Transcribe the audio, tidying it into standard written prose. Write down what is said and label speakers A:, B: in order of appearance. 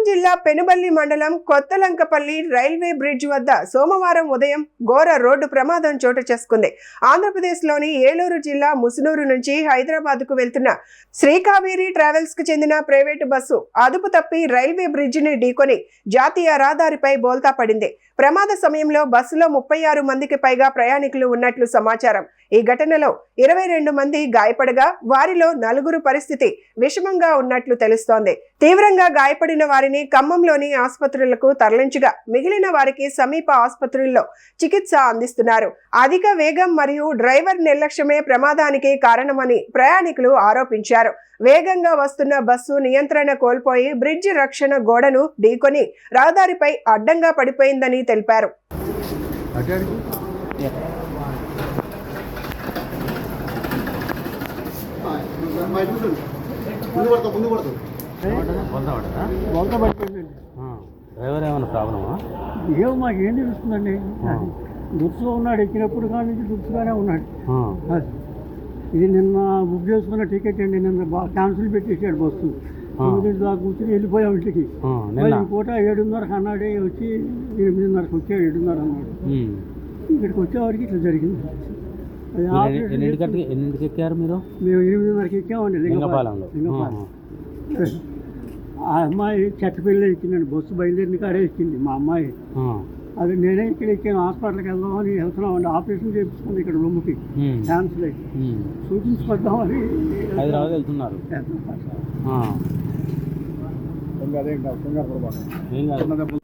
A: జిల్లా పెనుబల్లి మండలం Kothalankapalli railway bridge వద్ద సోమవారం ఉదయం ఘోర రోడ్డు ప్రమాదం చోటు చేసుకుంది. ఆంధ్రప్రదేశ్లోని ఏలూరు జిల్లా ముసునూరు నుంచి హైదరాబాద్కు వెళ్తున్న శ్రీకావేరి ట్రావెల్స్ కు చెందిన ప్రైవేటు బస్సు అదుపు తప్పి రైల్వే బ్రిడ్జిని ఢీకొని జాతీయ రహదారిపై బోల్తా పడింది. ప్రమాద సమయంలో బస్సులో 36 మందికి పైగా ప్రయాణికులు ఉన్నట్లు సమాచారం. ఈ ఘటనలో 22 మంది గాయపడగా వారిలో 4 పరిస్థితి విషమంగా ఉన్నట్లు తెలుస్తోంది. తీవ్రంగా గాయపడిన వారిని ఖమ్మంలోని ఆసుపత్రులకు తరలించగా మిగిలిన వారికి సమీప ఆసుపత్రుల్లో చికిత్స అందిస్తున్నారు. అధిక వేగం మరియు డ్రైవర్ నిర్లక్ష్యమే ప్రమాదానికి కారణమని ప్రయాణికులు ఆరోపించారు. వేగంగా వస్తున్న బస్సు నియంత్రణ కోల్పోయి బ్రిడ్జి రక్షణ గోడను ఢీకొని రహదారిపై అడ్డంగా పడిపోయిందని తెలిపారు.
B: డ్రైవర్ ఏమైనా ప్రాబ్లమా?
C: ఏమో మాకేం తెలుస్తుందండి. దుర్సుగా ఉన్నాడు, ఎక్కినప్పుడు కానీ నుంచి దుర్సుగానే ఉన్నాడు. ఇది నిన్న బుక్ చేసుకున్న టికెట్ అండి. నిన్న క్యాన్సిల్ పెట్టేసాడు బస్సు. 9 దాకా కూర్చొని వెళ్ళిపోయాం ఇంటికి. పూట 7:30 అన్నాడే వచ్చి 8:30కి వచ్చాడు. 7:30 అన్నాడు. ఇక్కడికి వచ్చేవారికి ఇట్లా జరిగింది.
B: ఎన్నింటికి ఎక్కారు మీరు?
C: మేము 8:30కి ఎక్కామండి లింగపాలెంలో. ఆ అమ్మాయి చెట్టపల్లి ఎక్కిందండి. బస్సు బయలుదేరిన కాడే ఎక్కింది మా అమ్మాయి. అది నేనే ఇక్కడ ఎక్కాను. హాస్పిటల్కి వెళ్దామని వెళ్తున్నామండి. ఆపరేషన్ చేయించుకుంది ఇక్కడ రొమ్ముకి క్యాన్సిల్ అయ్యి. చూపించుకొద్దామని
B: హైదరాబాద్ వెళ్తున్నారు.
C: అదేంటి